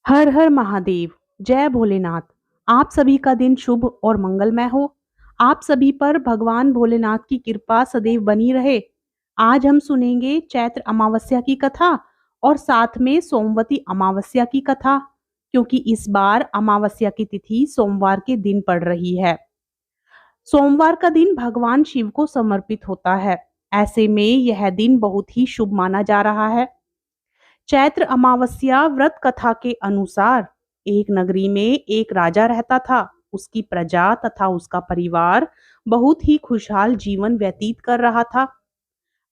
हर हर महादेव। जय भोलेनाथ। आप सभी का दिन शुभ और मंगलमय हो। आप सभी पर भगवान भोलेनाथ की कृपा सदैव बनी रहे। आज हम सुनेंगे चैत्र अमावस्या की कथा और साथ में सोमवती अमावस्या की कथा, क्योंकि इस बार अमावस्या की तिथि सोमवार के दिन पड़ रही है। सोमवार का दिन भगवान शिव को समर्पित होता है। ऐसे में यह दिन बहुत ही शुभ माना जा रहा है। चैत्र अमावस्या व्रत कथा के अनुसार एक नगरी में एक राजा रहता था। उसकी प्रजा तथा उसका परिवार बहुत ही खुशहाल जीवन व्यतीत कर रहा था।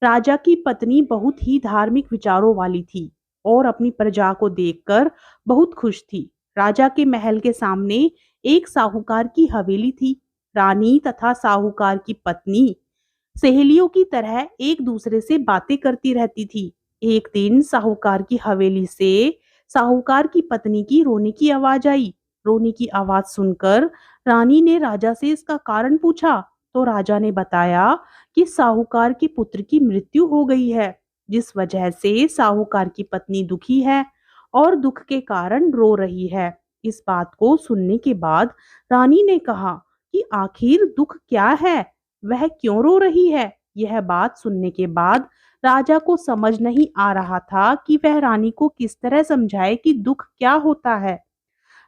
राजा की पत्नी बहुत ही धार्मिक विचारों वाली थी और अपनी प्रजा को देखकर बहुत खुश थी। राजा के महल के सामने एक साहूकार की हवेली थी। रानी तथा साहूकार की पत्नी सहेलियों की तरह एक दूसरे से बातें करती रहती थी। एक दिन साहूकार की हवेली से साहूकार की पत्नी की रोने की आवाज आई। रोने की आवाज सुनकर रानी ने राजा से इसका कारण पूछा, तो राजा ने बताया कि साहूकार के पुत्र की मृत्यु हो गई है, जिस वजह से साहूकार की पत्नी दुखी है और दुख के कारण रो रही है। इस बात को सुनने के बाद रानी ने कहा कि आखिर दुख क्या है, वह क्यों रो रही है। यह बात सुनने के बाद राजा को समझ नहीं आ रहा था कि वह रानी को किस तरह समझाए कि दुख क्या होता है।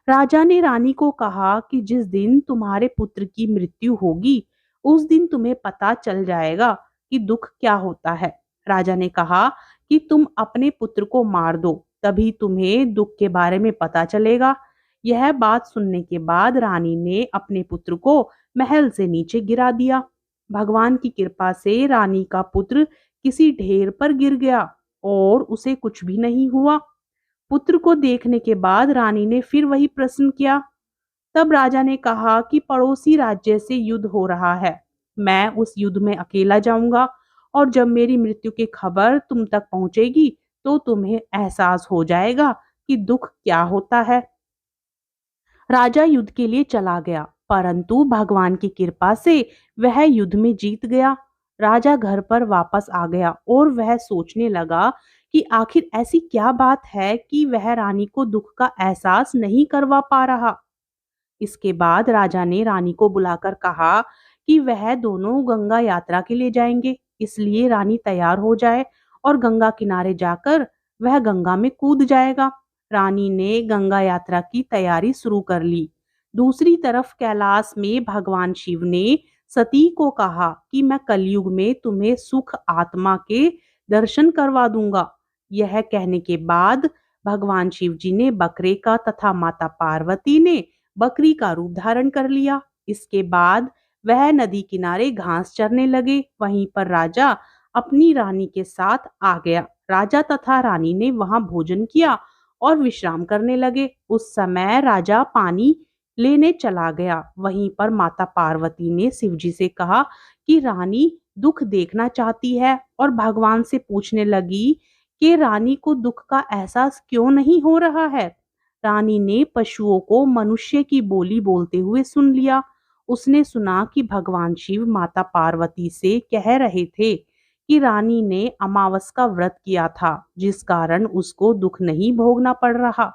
राजा ने रानी को कहा कि जिस दिन तुम्हारे पुत्र की मृत्यु होगी, उस दिन तुम्हें पता चल जाएगा कि दुख क्या होता है। राजा ने कहा कि तुम अपने पुत्र को मार दो, तभी तुम्हें दुख के बारे में पता चलेगा। यह बात सुनने के बाद रानी ने अपने पुत्र को महल से नीचे गिरा दिया। भगवान की कृपा से रानी का पुत्र किसी ढेर पर गिर गया और उसे कुछ भी नहीं हुआ। पुत्र को देखने के बाद रानी ने फिर वही प्रश्न किया। तब राजा ने कहा कि पड़ोसी राज्य से युद्ध हो रहा है, मैं उस युद्ध में अकेला जाऊंगा और जब मेरी मृत्यु की खबर तुम तक पहुंचेगी तो तुम्हें एहसास हो जाएगा कि दुख क्या होता है। राजा युद्ध के लिए चला गया, परंतु भगवान की कृपा से वह युद्ध में जीत गया। राजा घर पर वापस आ गया और वह सोचने लगा कि आखिर ऐसी क्या बात है कि वह रानी को दुख का एहसास नहीं करवा पा रहा। इसके बाद राजा ने रानी को बुलाकर कहा कि वह दोनों गंगा यात्रा के लिए जाएंगे, इसलिए रानी तैयार हो जाए और गंगा किनारे जाकर वह गंगा में कूद जाएगा। रानी ने गंगा यात्रा की तैयारी शुरू कर ली। दूसरी तरफ कैलाश में भगवान शिव ने सती को कहा कि मैं कलयुग में तुम्हें सुख आत्मा के दर्शन करवा दूंगा। यह कहने के बाद भगवान शिव जी ने बकरे का तथा माता पार्वती ने बकरी का रूप धारण कर लिया। इसके बाद वह नदी किनारे घास चरने लगे। वहीं पर राजा अपनी रानी के साथ आ गया। राजा तथा रानी ने वहां भोजन किया और विश्राम करने लगे। उस समय राजा पानी लेने चला गया। वहीं पर माता पार्वती ने शिवजी से कहा कि रानी दुख देखना चाहती है और भगवान से पूछने लगी कि रानी को दुख का एहसास क्यों नहीं हो रहा है। रानी ने पशुओं को मनुष्य की बोली बोलते हुए सुन लिया। उसने सुना कि भगवान शिव माता पार्वती से कह रहे थे कि रानी ने अमावस का व्रत किया था, जिस कारण उसको दुख नहीं भोगना पड़ रहा।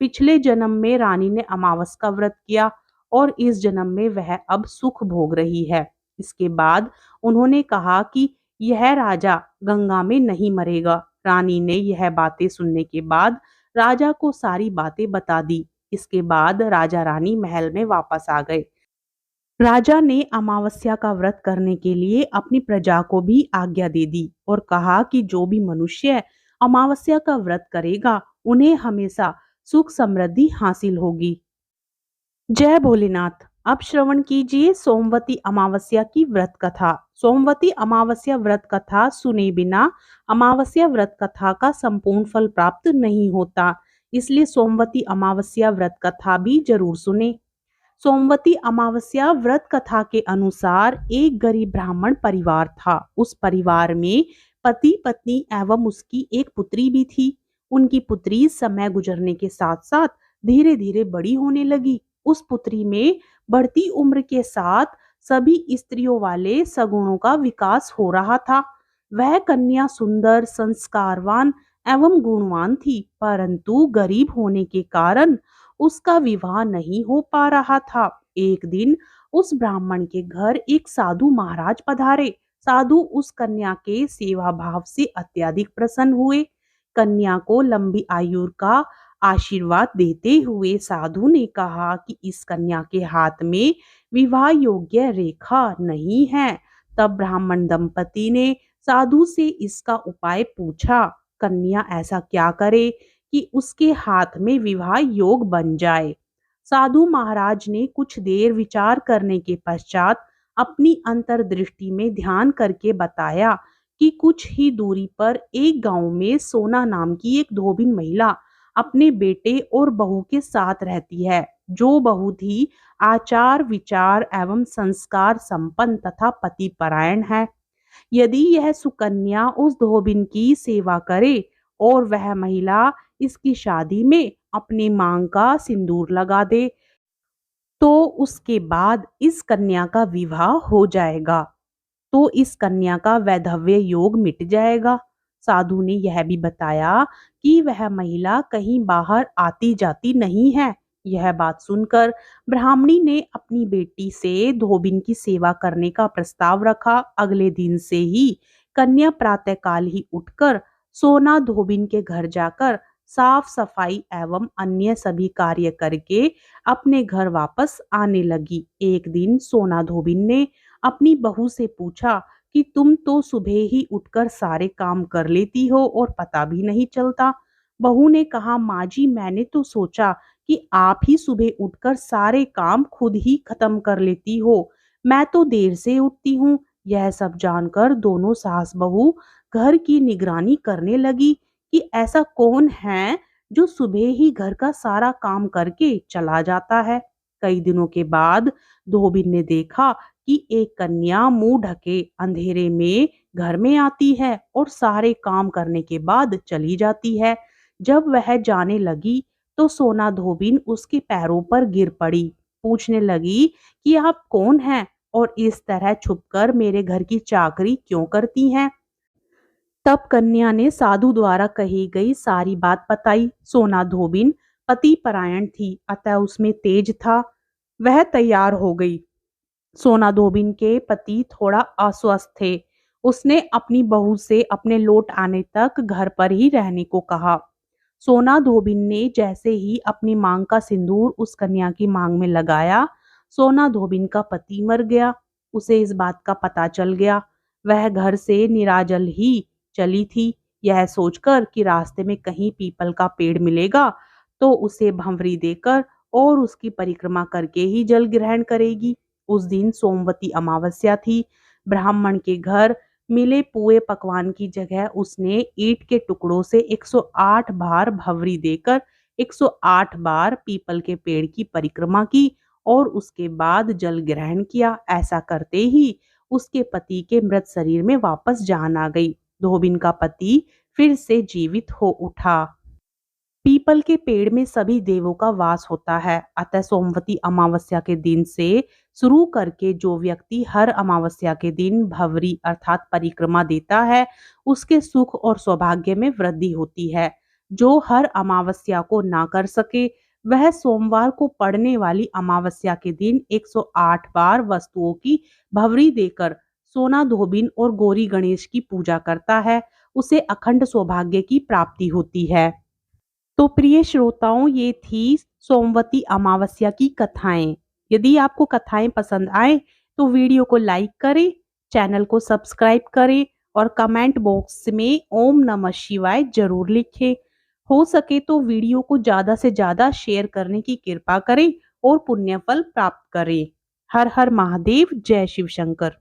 पिछले जन्म में रानी ने अमावस का व्रत किया और इस जन्म में वह अब सुख भोग रही है। इसके बाद उन्होंने कहा कि यह राजा गंगा में नहीं मरेगा। रानी ने यह बातें सुनने के बाद राजा को सारी बातें बता दी। इसके बाद राजा रानी महल में वापस आ गए। राजा ने अमावस्या का व्रत करने के लिए अपनी प्रजा को भी आज्ञा दे दी और कहा कि जो भी मनुष्य अमावस्या का व्रत करेगा उन्हें हमेशा सुख समृद्धि हासिल होगी। जय भोलेनाथ। अब श्रवण कीजिए सोमवती अमावस्या की व्रत कथा। सोमवती अमावस्या व्रत कथा सुने बिना अमावस्या व्रत कथा का संपूर्ण फल प्राप्त नहीं होता, इसलिए सोमवती अमावस्या व्रत कथा भी जरूर सुने। सोमवती अमावस्या व्रत कथा के अनुसार एक गरीब ब्राह्मण परिवार था। उस परिवार में पति पत्नी एवं उसकी एक पुत्री भी थी। उनकी पुत्री समय गुजरने के साथ साथ धीरे धीरे बड़ी होने लगी। उस पुत्री में बढ़ती उम्र के साथ सभी स्त्रियों वाले सगुणों का विकास हो रहा था। वह कन्या सुंदर, संस्कारवान एवं गुणवान थी, परंतु गरीब होने के कारण उसका विवाह नहीं हो पा रहा था। एक दिन उस ब्राह्मण के घर एक साधु महाराज पधारे। साधु उस कन्या के सेवा भाव से अत्यधिक प्रसन्न हुए। कन्या को लंबी आयु का आशीर्वाद देते हुए साधु ने कहा कि इस कन्या के हाथ में विवाह योग्य रेखा नहीं है। तब ब्राह्मण दंपति ने साधु से इसका उपाय पूछा। कन्या ऐसा क्या करे कि उसके हाथ में विवाह योग बन जाए। साधु महाराज ने कुछ देर विचार करने के पश्चात अपनी अंतर्दृष्टि में ध्यान करके बताया कि कुछ ही दूरी पर एक गांव में सोना नाम की एक धोबिन महिला अपने बेटे और बहू के साथ रहती है, जो बहुत ही आचार विचार एवं संस्कार संपन्न तथा पतिपरायण है। यदि यह सुकन्या उस धोबिन की सेवा करे और वह महिला इसकी शादी में अपनी मांग का सिंदूर लगा दे, तो उसके बाद इस कन्या का विवाह हो जाएगा, तो इस कन्या का वैधव्य योग मिट जाएगा। साधु ने यह भी बताया कि वह महिला कहीं बाहर आती जाती नहीं है। यह बात सुनकर ब्राह्मणी ने अपनी बेटी से धोबिन की सेवा करने का प्रस्ताव रखा। अगले दिन से ही कन्या प्रातःकाल ही उठकर सोना धोबिन के घर जाकर साफ सफाई एवं अन्य सभी कार्य करके अपने घर वापस आने लगी। एक दिन सोना धोबिन ने अपनी बहू से पूछा कि तुम तो सुबह ही उठकर सारे काम कर लेती हो और पता भी नहीं चलता। बहू ने कहा, माँ जी, मैंने तो सोचा कि आप ही सुबह उठकर सारे काम खुद ही खत्म कर लेती हो। मैं तो देर से उठती हूँ। यह सब जानकर दोनों सास बहू घर की निगरानी करने लगी कि ऐसा कौन है जो सुबह ही घर का सारा काम करके चला जाता है। कई दिनों के बाद धोबिन ने देखा कि एक कन्या मुंह ढके अंधेरे में घर में आती है और सारे काम करने के बाद चली जाती है। जब वह जाने लगी तो सोना धोबिन उसके पैरों पर गिर पड़ी। पूछने लगी कि आप कौन हैं और इस तरह छुपकर मेरे घर की चाकरी क्यों करती हैं। तब कन्या ने साधु द्वारा कही गई सारी बात बताई। सोना धोबिन पति परायण थी, अतः उसमें तेज था। वह तैयार हो गई। सोना धोबिन के पति थोड़ा अस्वस्थ थे। उसने अपनी बहू से अपने लौट आने तक घर पर ही रहने को कहा। सोना धोबिन ने जैसे ही अपनी मांग का सिंदूर उस कन्या की मांग में लगाया, सोना धोबिन का पति मर गया। उसे इस बात का पता चल गया। वह घर से निराजल ही चली थी, यह सोचकर कि रास्ते में कहीं पीपल का पेड़ मिलेगा तो उसे भंवरी देकर और उसकी परिक्रमा करके ही जल ग्रहण करेगी। उस दिन सोमवती अमावस्या थी। ब्राह्मण के घर मिले पुए पकवान की जगह उसने ईंट के टुकड़ों से 108 बार भंवरी देकर 108 बार पीपल के पेड़ की परिक्रमा की और उसके बाद जल ग्रहण किया। ऐसा करते ही उसके पति के मृत शरीर में वापस जान आ गई। धोबिन का पति फिर से जीवित हो उठा। पीपल के पेड़ में सभी देवों का वास होता है, अतः सोमवती अमावस्या के दिन से शुरू करके जो व्यक्ति हर अमावस्या के दिन भंवरी अर्थात परिक्रमा देता है, उसके सुख और सौभाग्य में वृद्धि होती है। जो हर अमावस्या को ना कर सके, वह सोमवार को पड़ने वाली अमावस्या के दिन 108 बार वस्तुओं की भंवरी देकर सोना धोबिन और गौरी गणेश की पूजा करता है, उसे अखंड सौभाग्य की प्राप्ति होती है। तो प्रिय श्रोताओं, ये थी सोमवती अमावस्या की कथाएं। यदि आपको कथाएं पसंद आए तो वीडियो को लाइक करें, चैनल को सब्सक्राइब करें और कमेंट बॉक्स में ओम नमः शिवाय जरूर लिखें। हो सके तो वीडियो को ज़्यादा से ज़्यादा शेयर करने की कृपा करें और पुण्य फल प्राप्त करें। हर हर महादेव, जय शिव शंकर।